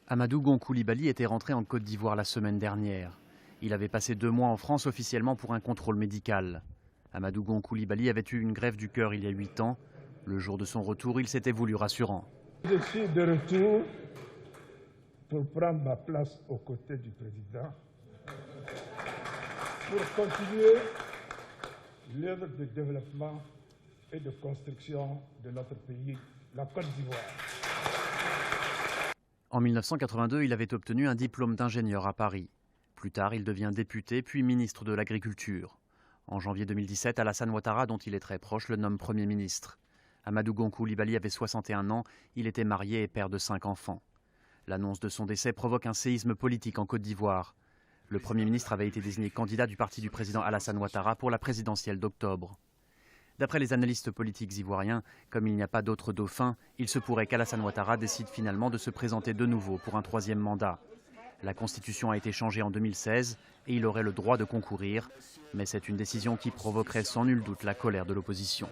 Amadou Gon Coulibaly était rentré en Côte d'Ivoire la semaine dernière. Il avait passé 2 mois en France officiellement pour un contrôle médical. Amadou Gon Coulibaly avait eu une greffe du cœur il y a 8 ans. Le jour de son retour, il s'était voulu rassurant. Je suis de retour pour prendre ma place aux côtés du président, pour continuer l'œuvre de développement et de construction de notre pays, la Côte d'Ivoire. En 1982, il avait obtenu un diplôme d'ingénieur à Paris. Plus tard, il devient député puis ministre de l'Agriculture. En janvier 2017, Alassane Ouattara, dont il est très proche, le nomme Premier ministre. Amadou Gon Coulibaly avait 61 ans, il était marié et père de 5 enfants. L'annonce de son décès provoque un séisme politique en Côte d'Ivoire. Le Premier ministre avait été désigné candidat du parti du président Alassane Ouattara pour la présidentielle d'octobre. D'après les analystes politiques ivoiriens, comme il n'y a pas d'autre dauphin, il se pourrait qu'Alassane Ouattara décide finalement de se présenter de nouveau pour un 3e mandat. La Constitution a été changée en 2016 et il aurait le droit de concourir, mais c'est une décision qui provoquerait sans nul doute la colère de l'opposition.